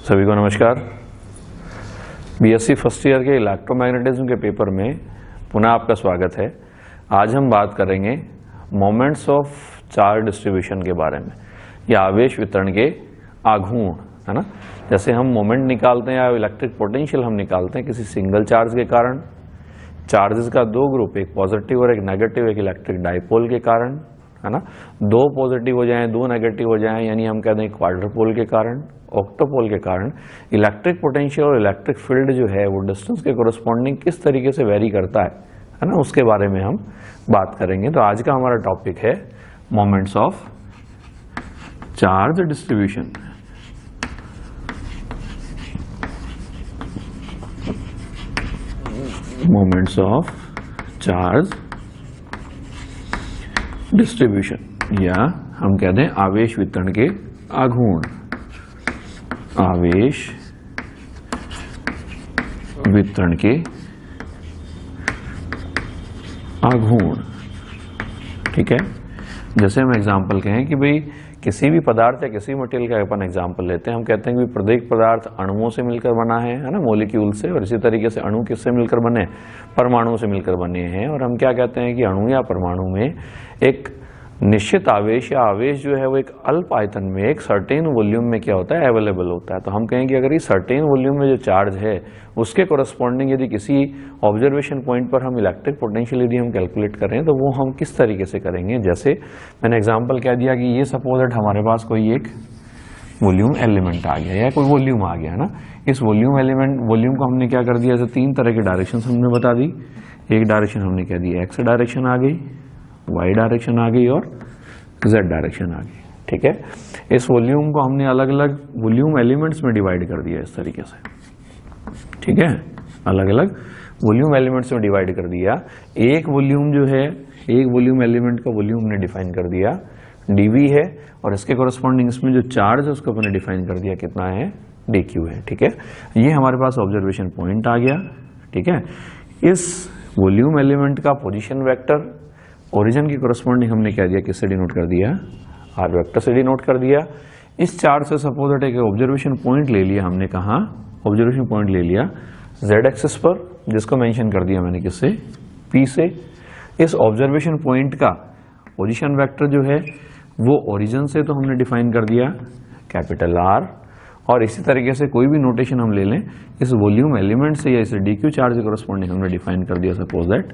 सभी को नमस्कार। बीएससी फर्स्ट ईयर के इलेक्ट्रोमैग्नेटिज्म के पेपर में पुनः आपका स्वागत है। आज हम बात करेंगे मोमेंट्स ऑफ चार्ज डिस्ट्रीब्यूशन के बारे में, या आवेश वितरण के आघूर्ण, है ना। जैसे हम मोमेंट निकालते हैं या इलेक्ट्रिक पोटेंशियल हम निकालते हैं किसी सिंगल चार्ज के कारण, चार्जेस का दो ग्रुप, एक पॉजिटिव और एक नेगेटिव, एक इलेक्ट्रिक डाइपोल के कारण, है ना। दो पॉजिटिव हो जाएं, दो नेगेटिव हो जाएं, यानी हम कहते हैं क्वाड्रपोल के कारण, ऑक्टोपोल के कारण इलेक्ट्रिक पोटेंशियल और इलेक्ट्रिक फील्ड जो है वो डिस्टेंस के कोरस्पॉन्डिंग किस तरीके से वेरी करता है ना, उसके बारे में हम बात करेंगे। तो आज का हमारा टॉपिक है moments of charge distribution. Moments of charge distribution, या हम कहते हैं आवेश वितरण के आघूर्ण। आवेश वितरण के आघूर्ण, ठीक है। जैसे हम एग्जांपल कहें कि भाई किसी भी पदार्थ या किसी मटेरियल का अपन एग्जांपल लेते हैं, हम कहते हैं कि प्रत्येक पदार्थ अणुओं से मिलकर बना है ना, मॉलिक्यूल से, और इसी तरीके से अणु किससे मिलकर बने, परमाणुओं से मिलकर बने हैं। और हम क्या कहते हैं कि अणु या परमाणु में एक निश्चित आवेश या आवेश जो है वो एक अल्प आयतन में एक सर्टेन वॉल्यूम में क्या होता है, अवेलेबल होता है। तो हम कहेंगे अगर ये सर्टेन वॉल्यूम में जो चार्ज है उसके कोरस्पॉन्डिंग यदि किसी ऑब्जर्वेशन पॉइंट पर हम इलेक्ट्रिक पोटेंशियल यदि हम कैलकुलेट करें तो वो हम किस तरीके से करेंगे। जैसे मैंने एग्जांपल कह दिया कि ये सपोज दैट हमारे पास कोई एक वॉल्यूम एलिमेंट आ गया या कोई वॉल्यूम आ गया, है ना। इस वॉल्यूम को हमने क्या कर दिया, जैसे तीन तरह की डायरेक्शन हमने बता दी। एक डायरेक्शन हमने कह दी एक्स डायरेक्शन आ गई, वाई डायरेक्शन आ गई और जेड डायरेक्शन आ गई, ठीक है। इस वॉल्यूम को हमने अलग अलग वॉल्यूम एलिमेंट्स में डिवाइड कर दिया इस तरीके से, ठीक है। अलग अलग वॉल्यूम एलिमेंट्स में डिवाइड कर दिया। एक वॉल्यूम जो है, एक वॉल्यूम एलिमेंट का वॉल्यूम हमने डिफाइन कर दिया dV है, और इसके कोरस्पॉन्डिंग इसमें जो चार्ज है उसको हमने डिफाइन कर दिया कितना है, dQ है, ठीक है। ये हमारे पास ऑब्जर्वेशन पॉइंट आ गया, ठीक है। इस वॉल्यूम एलिमेंट का पोजीशन वेक्टर ओरिजिन की कोरस्पॉन्डिंग हमने क्या दिया, किससे डिनोट कर दिया, आर वेक्टर से डिनोट कर दिया। इस चार्ज से सपोज दैट एक ऑब्जर्वेशन पॉइंट ले लिया हमने, कहा ऑब्जर्वेशन पॉइंट ले लिया जेड एक्सिस पर, जिसको मेंशन कर दिया मैंने किससे, पी से। इस ऑब्जर्वेशन पॉइंट का पोजीशन वेक्टर जो है वो ओरिजिन से तो हमने डिफाइन कर दिया कैपिटल आर, और इसी तरीके से कोई भी नोटेशन हम ले लें इस वॉल्यूम एलिमेंट से या इस डीक्यू चार्ज के कोरस्पॉन्डिंग हमने डिफाइन कर दिया सपोज दैट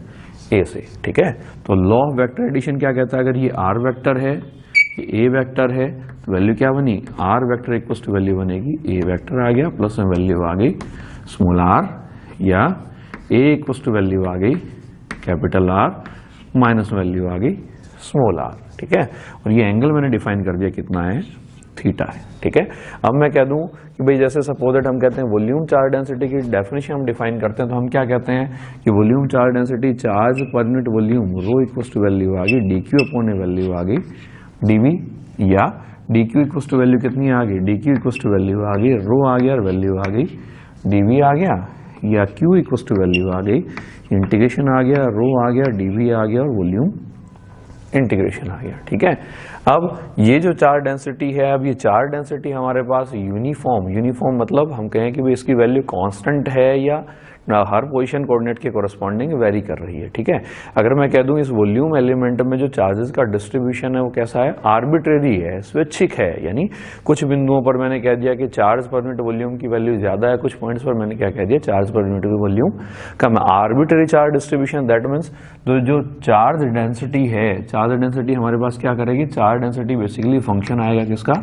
ए से, ठीक है। तो लॉ ऑफ वेक्टर एडिशन क्या कहता है, अगर ये आर वेक्टर है, ये ए वेक्टर है, तो वैल्यू क्या बनी, r vector equal to value बनेगी ए वेक्टर आ गया प्लस में वैल्यू आ गई स्मॉल आर, या ए इक्वल टू वैल्यू आ गई कैपिटल आर माइनस वैल्यू आ गई स्मॉल आर, ठीक है। और ये एंगल मैंने डिफाइन कर दिया कितना है, थीटा है, ठीक है। अब मैं कह दूं कि भाई जैसे सपोज दैट हम कहते हैं वॉल्यूम चार्ज डेंसिटी की डेफिनेशन हम डिफाइन करते हैं, तो हम क्या कहते हैं कि वॉल्यूम चार्ज डेंसिटी चार्ज पर unit volume rho equal to value आ गई dQ अपॉन ए वैल्यू आ गई dV, या dQ इक्वल टू वैल्यू कितनी आ गई, dQ इक्वल टू वैल्यू आ गई रो आ गया और वैल्यू आ गई dV आ गया, या Q इक्वल टू वैल्यू आ गई इंटीग्रेशन आ गया, रो आ गया, dV आ गया और वॉल्यूम इंटीग्रेशन आ गया, ठीक है। अब ये जो चार्ज डेंसिटी है, अब ये चार्ज डेंसिटी हमारे पास यूनिफॉर्म मतलब हम कहें कि भाई इसकी वैल्यू कांस्टेंट है या हर पोजीशन कोऑर्डिनेट के कोरस्पॉन्डिंग वेरी कर रही है, ठीक है। अगर मैं कह दूं इस वॉल्यूम एलिमेंट में जो चार्जेस का डिस्ट्रीब्यूशन है वो कैसा है, आर्बिट्रेरी है, स्वैच्छिक है, यानी कुछ बिंदुओं पर मैंने कह दिया कि चार्ज पर यूनिट वॉल्यूम की वैल्यू ज्यादा है, कुछ पॉइंट्स पर मैंने क्या कह दिया चार्ज पर यूनिट की वॉल्यूम कम है। Arbitrary charge distribution that means जो चार्ज डेंसिटी है, चार्ज डेंसिटी हमारे पास क्या करेगी, चार्ज डेंसिटी बेसिकली फंक्शन आएगा किसका,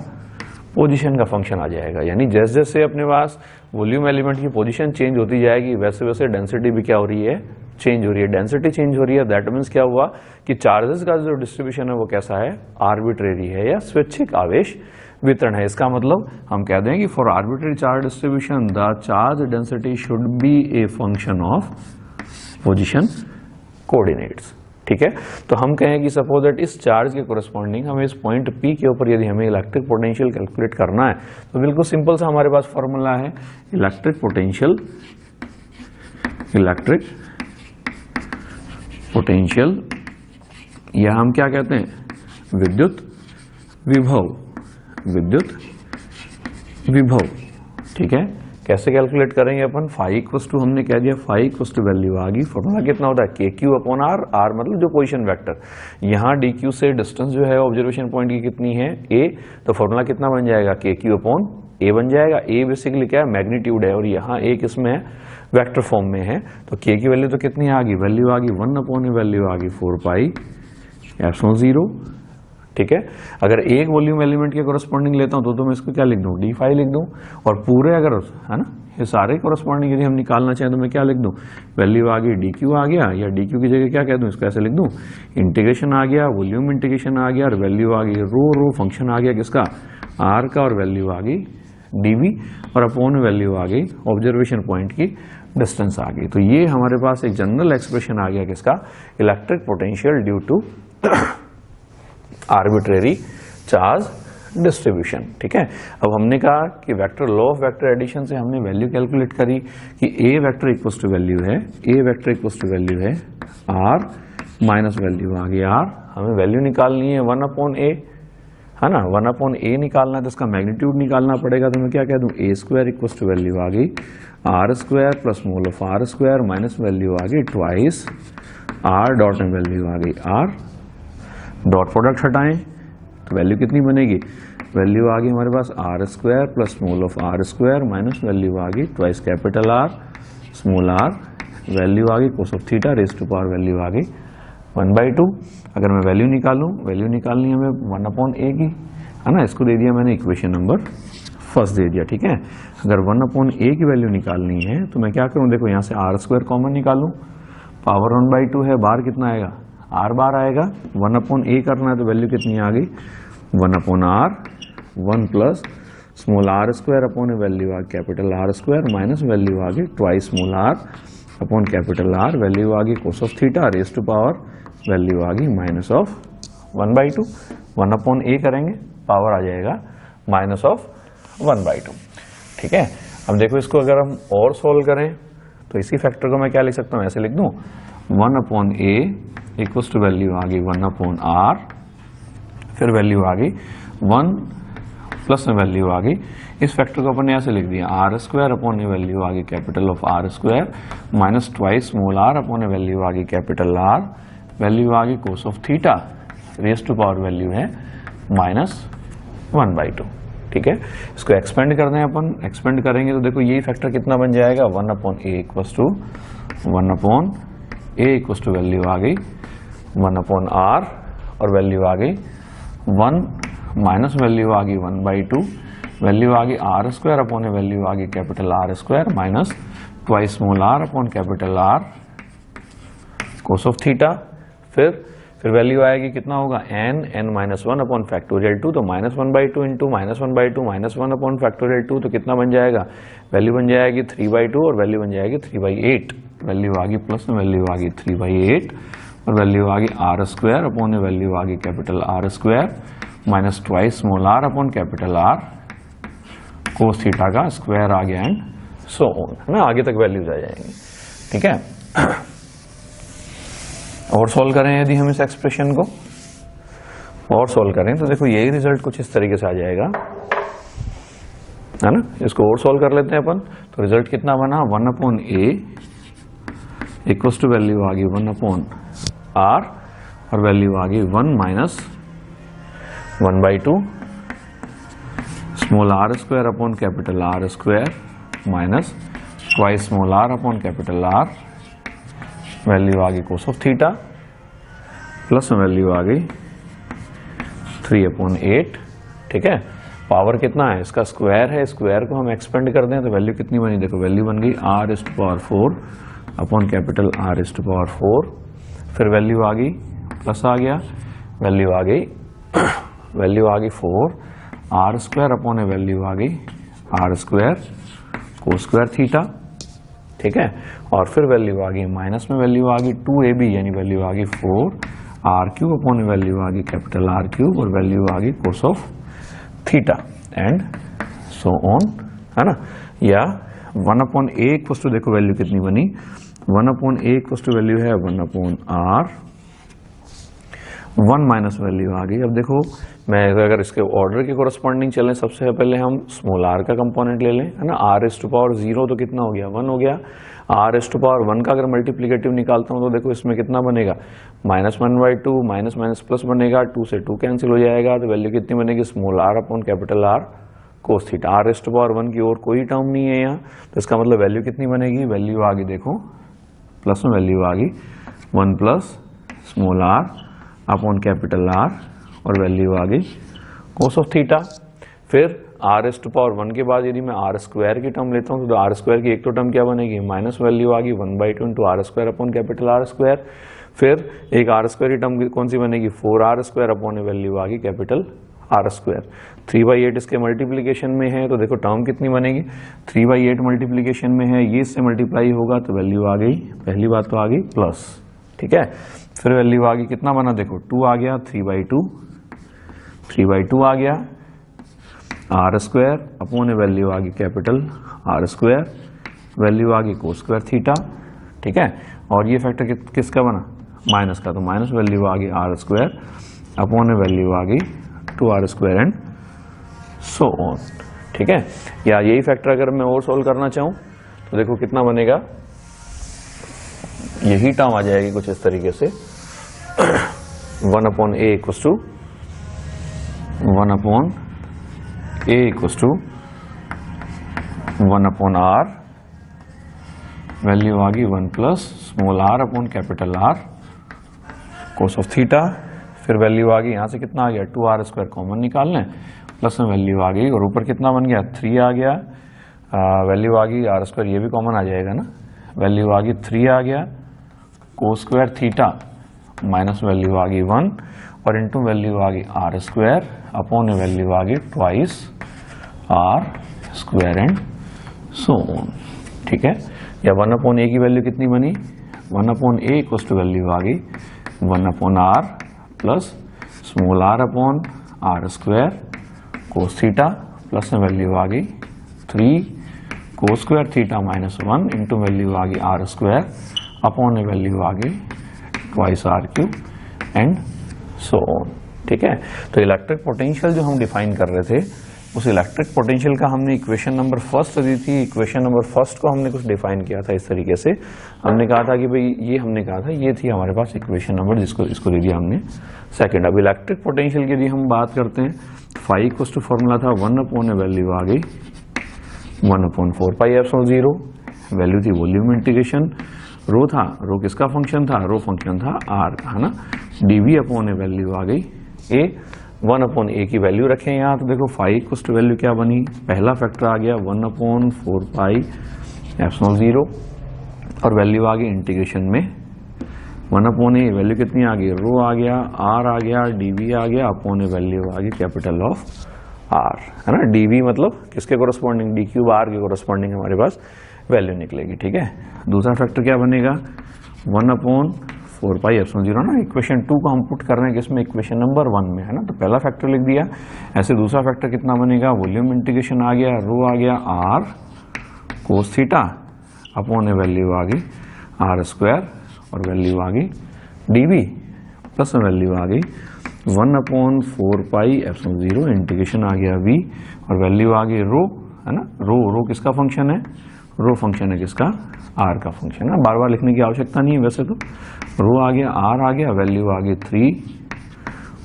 पोजीशन का फंक्शन आ जाएगा। यानी जैसे जैसे अपने पास वॉल्यूम एलिमेंट की पोजीशन चेंज होती जाएगी वैसे वैसे डेंसिटी भी क्या हो रही है, चेंज हो रही है। डेंसिटी चेंज हो रही है दैट मीन्स क्या हुआ कि चार्जेस का जो डिस्ट्रीब्यूशन है वो कैसा है, आर्बिट्रेरी है या स्वैच्छिक आवेश वितरण है। इसका मतलब हम कह दें कि for arbitrary charge distribution the charge density should be a function of position coordinates, ठीक है। तो हम कहें कि सपोज दैट इस चार्ज के कोरस्पॉन्डिंग हमें इस पॉइंट P के ऊपर यदि हमें इलेक्ट्रिक पोटेंशियल कैलकुलेट करना है तो बिल्कुल सिंपल सा हमारे पास फॉर्मूला है, इलेक्ट्रिक पोटेंशियल या हम क्या कहते हैं, विद्युत विभव ठीक है, कैसे कैलकुलेट करेंगे अपन, फाई इक्वस टू हमने कह दिया, फाई इक्वस टू वैल्यू आ गई, फॉर्मूला कितना होता है के क्यू अपॉन आर, आर मतलब जो पोजीशन वेक्टर, यहाँ डी क्यू से डिस्टेंस जो है ऑब्जर्वेशन पॉइंट की कितनी है ए, तो फॉर्मूला कितना बन जाएगा के क्यू अपॉन ए बन जाएगा। ए बेसिकली क्या है, मैग्नीट्यूड है, और यहाँ ए किसमें है, वेक्टर फॉर्म में है, तो के की वैल्यू तो कितनी आ गई, वैल्यू आ गई 1 अपॉन ए, वैल्यू आ गई 4 पाई एप्सिलॉन 0। ठीक है, अगर एक वॉल्यूम एलिमेंट के कोरस्पॉन्डिंग लेता हूं तो मैं इसको क्या लिख दूं, डी फाई लिख दूं, और पूरे अगर है ना ये सारे कोरस्पॉन्डिंग यदि हम निकालना चाहें तो मैं क्या लिख दूं, वैल्यू आ गई डी क्यू आ गया, या डी क्यू की जगह क्या कह दूं, इसको ऐसे लिख दूं, इंटीग्रेशन आ गया, वॉल्यूम इंटीग्रेशन आ गया, और वैल्यू आ गई रो फंक्शन आ गया किसका, आर का, और वैल्यू आ गई डीवी, और अपॉन वैल्यू आ गई ऑब्जर्वेशन पॉइंट की डिस्टेंस आ गई। तो ये हमारे पास एक जनरल एक्सप्रेशन आ गया किसका, electric potential due to arbitrary charge distribution. ठीक है, अब हमने कहा कि vector law of vector addition से हमने वैल्यू कैलकुलेट करी कि a vector equal to value है, a vector equal to value है आर माइनस वैल्यू आ गई आर, हमें वैल्यू निकालनी है 1 अपॉन ए, है ना, 1 अपॉन ए निकालना है तो इसका मैग्नीट्यूड निकालना पड़ेगा, तो मैं क्या कह दूं, a square equal to value आ गई are square plus mod of R square minus value आ गई ट्वाइस आर डॉट में वैल्यू आ गई आर, डॉट प्रोडक्ट हटाएं तो वैल्यू कितनी बनेगी, वैल्यू आ गई हमारे पास R square plus small of R square minus value आ गई twice capital R small R, value आ गई cos of theta raise to power value आ गई 1/2। अगर मैं वैल्यू निकालूं, वैल्यू निकालनी है हमें 1 अपॉन ए की, है ना, इसको दे दिया मैंने इक्वेशन नंबर फर्स्ट दे दिया। ठीक है, अगर 1 अपॉन ए की वैल्यू निकालनी है तो मैं क्या करूं, देखो यहाँ से आर स्क्वायर कॉमन निकालूं, पावर 1/2 है, बार कितना आएगा आर बार आएगा, 1 अपॉन ए करना है तो वैल्यू कितनी आ गई 1 upon are, 1 plus small R square upon value आ capital R square minus value आ गई twice small are upon capital R, value आ गई cos of theta raise to power value आ गई माइनस ऑफ 1/2। 1 अपॉन ए करेंगे पावर आ जाएगा minus of 1/2। ठीक है, अब देखो इसको अगर हम और सोल्व करें तो इसी फैक्टर को मैं क्या लिख सकता हूँ, ऐसे लिख दूं 1 upon a equals to value आ गई 1 अपॉन आर, फिर वैल्यू आ गई 1 प्लस में वैल्यू आ गई, इस फैक्टर को अपन ने ऐसे लिख दिया आर स्क्वायर अपॉन वैल्यू आ गई capital of R square minus twice small are upon value आ गई कैपिटल आर, वैल्यू आ गई cos of theta raise to power value है माइनस 1/2। ठीक है, इसको एक्सपेंड करते हैं अपन, एक्सपेंड करेंगे तो देखो यही फैक्टर कितना बन जाएगा 1 upon a equals to 1 upon a equals to value आ गई 1 अपॉन आर, और वैल्यू आ गई 1 माइनस वैल्यू आ गई 1/2, वैल्यू आ गई आर स्क्वायर अपॉन वैल्यू आ गई capital R square minus twice small are upon capital R cos of theta, फिर वैल्यू आएगी कितना होगा n माइनस 1 अपॉन फैक्टोरियल 2, तो minus 1/2 into minus 1/2 minus 1 upon factorial 2, तो कितना बन जाएगा, वैल्यू बन जाएगी 3/2 और वैल्यू बन जाएगी 3/8, वैल्यू आ गई प्लस में वैल्यू आ गई 3/8 और वैल्यू आ गई आर स्क्वायर अपॉन वैल्यू आ गई capital R square minus twice small are upon capital R cos theta का स्क्वायर आ गया एंड सो ऑन, है ना, आगे तक वैल्यूज आ जाएंगी। ठीक है, और सॉल्व करें यदि हम इस एक्सप्रेशन को और सॉल्व करें तो देखो यही रिजल्ट कुछ इस तरीके से आ जाएगा, है ना, इसको और सॉल्व कर लेते हैं अपन, तो रिजल्ट कितना बना 1 upon a equals to value आ गई 1 अपॉन आर, और वैल्यू आ गई 1 minus 1/2 small R square upon capital R square minus twice small are upon capital R, value आ गई cos of theta plus value आ गई 3/8। ठीक है, पावर कितना है, इसका स्क्वायर है, स्क्वायर को हम एक्सपेंड कर दें तो वैल्यू कितनी बनी, देखो वैल्यू बन गई r is to power 4 upon capital r is to power 4, फिर वैल्यू आ गई प्लस आ गया, वैल्यू आ गई 4 r स्क्वायर अपॉन वैल्यू आ गई r square cos square theta. ठीक है, और फिर वैल्यू आ गई माइनस में वैल्यू आ गई 2ab यानी वैल्यू आ गई 4 r³ अपॉन वैल्यू आ गई कैपिटल r³ और वैल्यू आ गई cos of theta and so on, है ना, या 1 अपॉन ए इक्वल्स टू देखो वैल्यू कितनी बनी 1 upon a equals to value है 1 अपॉन आर, 1 माइनस वैल्यू आ गई। अब देखो मैं अगर इसके ऑर्डर के कोरस्पॉन्डिंग चलें, सबसे पहले हम स्मॉल r का कंपोनेंट ले लें, है ना। r⁻0 तो कितना हो गया, 1 हो गया। r⁻1 का अगर मल्टीप्लिकेटिव निकालता हूं तो देखो इसमें कितना बनेगा, -1/2 माइनस माइनस प्लस बनेगा, 2 से 2 कैंसिल हो जाएगा, तो वैल्यू कितनी बनेगी, small r upon capital R cos theta. r⁻1 की और कोई टर्म नहीं है यहाँ, तो इसका मतलब वैल्यू कितनी बनेगी, वैल्यू आ गई देखो प्लस में वैल्यू आ गई 1 plus small r upon capital R और वैल्यू आ गई कोस ऑफ थीटा। फिर r⁻1 के बाद यदि मैं r² की टर्म लेता हूँ तो r² की एक तो टर्म क्या बनेगी, माइनस वैल्यू आ गई 1/2 into r² upon capital R²। फिर एक r² की टर्म कौन सी बनेगी, 4r² अपॉन वैल्यू आ गई कैपिटल R²। 3/8 इसके मल्टीप्लीकेशन में है, तो देखो टर्म कितनी बनेगी, 3/8 मल्टीप्लीकेशन में है, ये इससे मल्टीप्लाई होगा तो वैल्यू आ गई, पहली बात तो आ गई प्लस, ठीक है। फिर वैल्यू आ गई कितना बना, देखो 2 आ गया, 3/2 आ गया, r² अपॉन वैल्यू आ गई कैपिटल R², वैल्यू आ गई cos² थीटा, ठीक है। और ये फैक्टर किसका बना, माइनस का, तो माइनस वैल्यू आ गई r² अपॉन वैल्यू आ गई 2r² एंड सो ऑन, ठीक है। या यही फैक्टर अगर मैं और सोल्व करना चाहूं तो देखो कितना बनेगा, यही टर्म आ जाएगी कुछ इस तरीके से 1/a equals to 1/r, value आ गई 1 plus small r upon capital R cos of theta. फिर वैल्यू आ गई, यहाँ से कितना आ गया, 2r² कॉमन निकाल लें, प्लस में वैल्यू आ गई और ऊपर कितना बन गया, 3 आ गया, वैल्यू आ गई r², ये भी कॉमन आ जाएगा ना, वैल्यू आ गई 3 आ गया, cos² थीटा माइनस वैल्यू आ गई 1 और इंटू वैल्यू आ गई r² अपॉन वैल्यू आ गई twice r² and so on, ठीक है। या 1/a की वैल्यू कितनी बनी, 1/a इक्वल्स टू वैल्यू आ गई 1/r plus small r upon r² cos theta, plus में वैल्यू आ गई 3 cos² theta minus 1 into value आ गई r² अपॉन वैल्यू आ गई twice r³ and so on, ठीक है। तो इलेक्ट्रिक पोटेंशियल जो हम डिफाइन कर रहे थे, उस इलेक्ट्रिक पोटेंशियल का हमने इक्वेशन नंबर फर्स्ट दी थी, इक्वेशन नंबर फर्स्ट को हमने कुछ डिफाइन किया था इस तरीके से, हमने कहा था कि भाई ये हमने कहा था ये थी हमारे पास इक्वेशन नंबर, जिसको इसको दे दिया हमने सेकंड। अब इलेक्ट्रिक पोटेंशियल की यदि हम बात करते हैं, फाई इक्वल्स टू फॉर्मूला था 1/, वैल्यू आ गई 1/4πε0, वैल्यू थी वॉल्यूम इंटीग्रेशन, रो था, रो किसका फंक्शन था, रो फंक्शन था r का, है ना, dv अपॉन वैल्यू आ गई a, 1/a की वैल्यू रखें यहाँ, तो देखो फाई इक्वल्स टू वैल्यू क्या बनी, पहला फैक्टर आ गया 1/4πε0 और वैल्यू आ गई इंटीग्रेशन में 1/a, वैल्यू कितनी आ गई, रो आ गया, r आ गया, dv आ गया अपॉन वैल्यू आ गई कैपिटल ऑफ r, है ना। dv मतलब किसके कोरस्पॉन्डिंग, d³ r के कोरस्पॉन्डिंग हमारे पास वैल्यू निकलेगी, ठीक है। दूसरा फैक्टर क्या बनेगा, 1/4πε0 ना, इक्वेशन 2 को हम पुट कर रहे हैं किसमें, इक्वेशन नंबर 1 में, है ना, तो पहला फैक्टर लिख दिया। ऐसे दूसरा फैक्टर कितना बनेगा, वॉल्यूम इंटीग्रेशन आ गया, रो आ गया r cos theta upon value आ गई r² और वैल्यू आ गई dv प्लस वैल्यू आ गई 1/4πε0 इंटीग्रेशन आ गया v और वैल्यू आ गई रो, है ना, रो किसका फंक्शन है, रो फंक्शन है किसका, r का फंक्शन है, बार बार लिखने की आवश्यकता नहीं है वैसे तो। रो आ गया, r आ गया, वैल्यू आ गई 3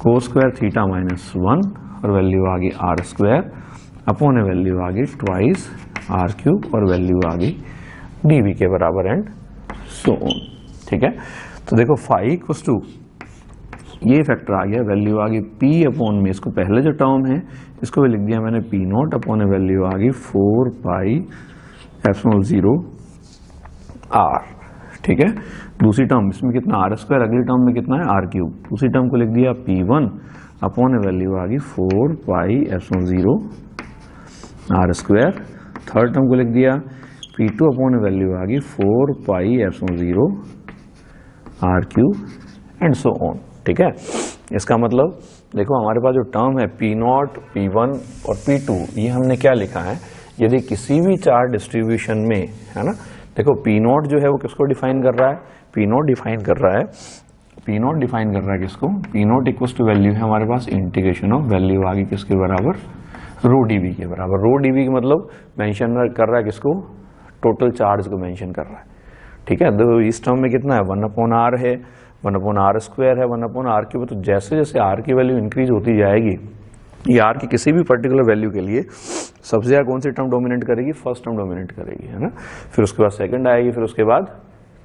cos² थीटा माइनस 1 और वैल्यू आ गई r² अपॉन वैल्यू आ गई ट्वाइस r³ और वैल्यू आ गई dv के बराबर एंड सो ऑन, ठीक है। तो देखो फाई इक्वल्स टू ये फैक्टर आ गया, वैल्यू आ गई p अपॉन में, इसको पहले जो टर्म है इसको भी लिख दिया मैंने p0 अपॉन वैल्यू आ गई 4πε0 r, ठीक है। दूसरी टर्म इसमें कितना r², अगली टर्म में कितना है r³, दूसरी टर्म को लिख दिया p1 अपॉन वैल्यू आ गई 4πε0 r², थर्ड टर्म को लिख दिया p2 अपॉन वैल्यू आ गई 4πε0 r³ एंड सो ऑन, ठीक है। इसका मतलब देखो हमारे पास जो टर्म है p0, p1 और p2, ये हमने क्या लिखा है, यदि किसी भी चार्ज डिस्ट्रीब्यूशन में, है ना, देखो p0 जो है वो किसको डिफाइन कर रहा है, p0 डिफाइन कर रहा है पी नॉट डिफाइन कर रहा है किसको, P naught equal to value है हमारे पास इंटीग्रेशन ऑफ वैल्यू आ गई किसके बराबर, रो डीवी के बराबर। रो डीवी का मतलब मेंशन कर रहा है किसको, टोटल चार्ज को मेंशन कर रहा है, ठीक है। तो इस टर्म में कितना है 1/r है, 1/r² है, 1/r³। तो जैसे जैसे r की वैल्यू इंक्रीज होती जाएगी, ये r की किसी भी पर्टिकुलर वैल्यू के लिए सबसे ज्यादा कौन सी टर्म डोमिनेट करेगी, फर्स्ट टर्म डोमिनेट करेगी, है ना। फिर उसके बाद सेकंड आएगी, फिर उसके बाद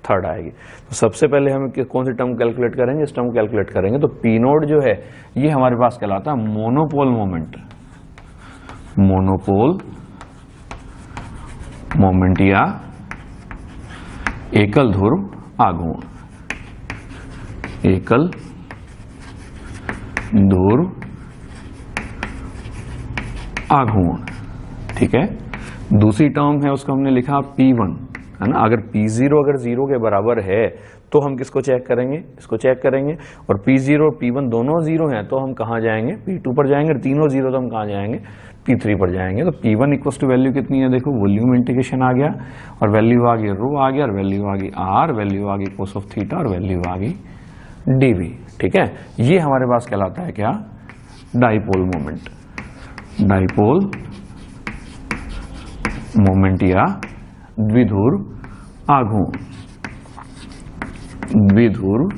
थर्ड आएगी। तो सबसे पहले हम कौन सी टर्म कैलकुलेट करेंगे, इस टर्म को कैलकुलेट करेंगे। तो पी नोट जो है ये हमारे पास कहलाता है मोनोपोल मोमेंट, मोनोपोल मोमेंट या एकल ध्रुव आघूर्ण, एकल ध्रुव आघूर्ण, ठीक है। दूसरी टर्म है उसको हमने लिखा P1, है ना। अगर P0 अगर 0 के बराबर है तो हम किसको चेक करेंगे, इसको चेक करेंगे। और P0 और P1 दोनों 0 हैं तो हम कहां जाएंगे, P2 पर जाएंगे। तीनों 0 तो हम कहां जाएंगे, P3 पर जाएंगे। तो P1 इक्वल टू वैल्यू कितनी है, देखो वॉल्यूम इंटीग्रेशन आ गया, और वैल्यू आ गई रो आ गया, और वैल्यू आ गई R, वैल्यू आ गई कोस ऑफ थीटा, और वैल्यू आ गई dV, ठीक है। ये हमारे पास कहलाता है क्या, डाइपोल मोमेंट, डाइपोल मोमेंट या द्विध्रुव आघूर्ण, द्विध्रुव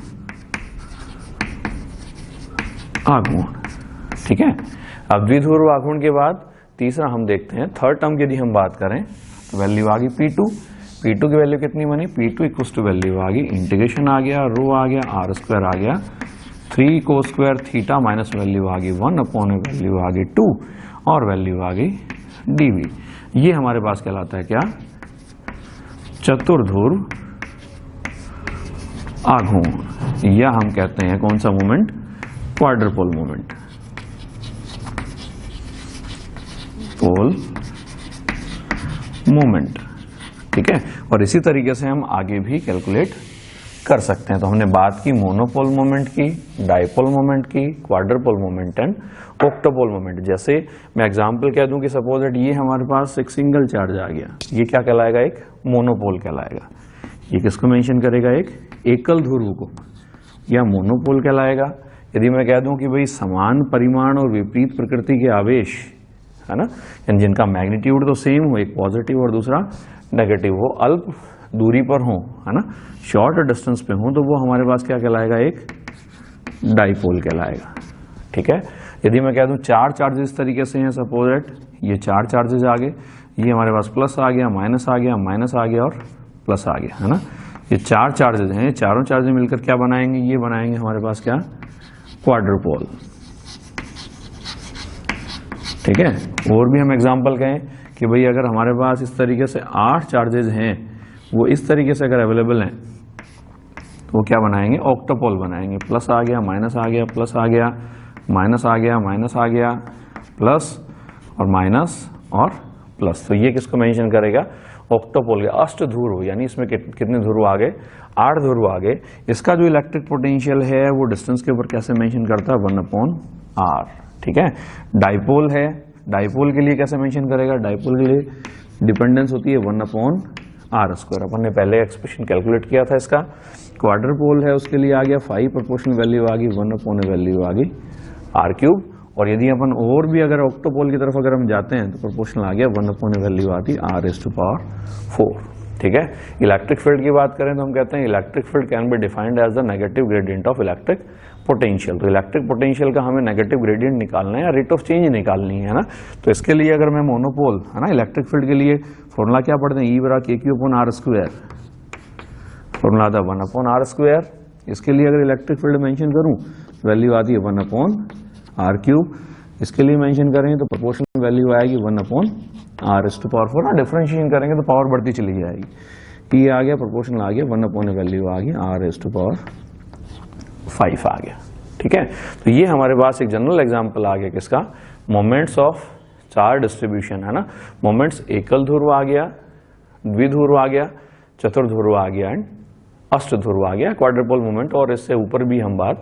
आघूर्ण, ठीक है। अब द्विध्रुव आघूर्ण के बाद तीसरा हम देखते हैं, थर्ड टर्म की यदि हम बात करें तो वैल्यू आ गई P2, P2 की वैल्यू कितनी बनी, P2 इक्वल टू वैल्यू आ गई इंटीग्रेशन आ गया, रो आ गया, R² आ गया, 3 cos² थीटा माइनस वैल्यू आ गई 1 वैल्यू आ गई 2, और वैल्यू आ गई dV। ये हमारे पास कहलाता है क्या, चतुर्ध्रुव आघूर्ण, या हम कहते हैं कौन सा मोमेंट, क्वाड्रपोल मोमेंट, पोल मोमेंट, ठीक है। और इसी तरीके से हम आगे भी कैलकुलेट कर सकते हैं। तो हमने बात की मोनोपोल मोमेंट की, डाइपोल मोमेंट की, क्वाड्रपोल मोमेंट एंड ऑक्टोपोल मोमेंट। जैसे मैं एग्जांपल कह दूं कि सपोज दैट ये हमारे पास एक सिंगल चार्ज आ गया, ये क्या कहलाएगा, एक मोनोपोल कहलाएगा। ये किसको मेंशन करेगा, एक एकल ध्रुव को, या मोनोपोल कहलाएगा। यदि मैं कह दूं कि भाई समान परिमाण और विपरीत प्रकृति के आवेश, है ना, जिनका मैग्नीट्यूड तो सेम हो, एक पॉजिटिव और दूसरा नेगेटिव हो, अल्प दूरी पर हो, है ना, शॉर्ट डिस्टेंस पे हो, तो वो हमारे पास क्या कहलाएगा, एक डाइपोल कहलाएगा, ठीक है। यदि मैं कह दूं चार चार्जेस इस तरीके से हैं, सपोज दैट ये चार चार्जेस आ गए, ये हमारे पास प्लस आ गया, माइनस आ गया, माइनस आ गया और प्लस आ गया, है ना। ये चार चार्जेस हैं, चारों चार्जेस मिलकर क्या बनाएंगे, ये बनाएंगे हमारे पास क्या, क्वाड्रुपोल, ठीक है। और भी हम एग्जांपल कहें कि भाई अगर हमारे पास इस तरीके से 8 चार्जेस हैं, वो इस तरीके से अगर अवेलेबल हैं, तो वो क्या बनाएंगे, ऑक्टोपोल बनाएंगे। प्लस आ गया, माइनस आ गया, प्लस आ गया, माइनस आ गया, माइनस आ गया, प्लस और माइनस और प्लस। तो ये किसको मेंशन करेगा, ऑक्टोपोल के अष्ट ध्रुव, यानी इसमें कितने ध्रुव आ गए, 8 ध्रुव आ गए। इसका जो इलेक्ट्रिक पोटेंशियल है वो डिस्टेंस के ऊपर कैसे मेंशन करता है, 1/r, ठीक है। डाइपोल है, डाइपोल के लिए कैसे मेंशन करेगा, डाइपोल के लिए डिपेंडेंस होती है 1/r²। अपन ने पहले एक्सप्रेशन कैलकुलेट किया था इसका। क्वाड्रपोल है, उसके लिए आ गया 5 प्रोपोर्शनल वैल्यू आ गई, 1 वैल्यू आ गई r³। और यदि अपन और भी अगर ऑक्टोपोल की तरफ अगर हम जाते हैं तो प्रोपोर्शनल आ गया 1 वैल्यू आती r⁴, ठीक है। इलेक्ट्रिक फील्ड की बात करें तो हम कहते हैं electric field can be defined as the negative gradient of electric potential. तो इलेक्ट्रिक पोटेंशियल का हमें नेगेटिव ग्रेडियंट निकालना है या रेट ऑफ चेंज निकालनी है ना। तो इसके लिए अगर मैं मोनोपोल, है ना, इलेक्ट्रिक फील्ड के लिए फॉर्मूला क्या पढ़ते हैं, E/kq/r², फॉर्मूला आता है 1/r²। इसके लिए अगर इलेक्ट्रिक फील्ड मेंशन करूं वैल्यू आती है 1/r³। इसके लिए मेंशन करेंगे तो प्रोपोर्शनल वैल्यू आएगी 1/r⁴, और डिफरेंशिएशन करेंगे तो पावर बढ़ती चली जाएगी। ये आ गया, प्रोपोर्शनल आ गया, 1 वैल्यू आ गई r⁵ आ गया, ठीक है। तो ये हमारे पास एक जनरल एग्जांपल आ गया किसका, मोमेंट्स ऑफ चार्ज डिस्ट्रीब्यूशन, है ना। मोमेंट्स एकल ध्रुव आ गया, द्विध्रुव आ गया, चतुर्ध्रुव आ गया एंड अष्ट ध्रुव आ गया, क्वाड्रपोल मोमेंट। और इससे ऊपर भी हम बात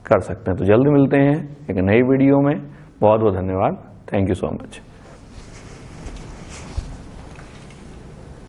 कर सकते हैं। तो जल्द मिलते हैं एक नई वीडियो में। बहुत बहुत धन्यवाद, थैंक यू सो मच।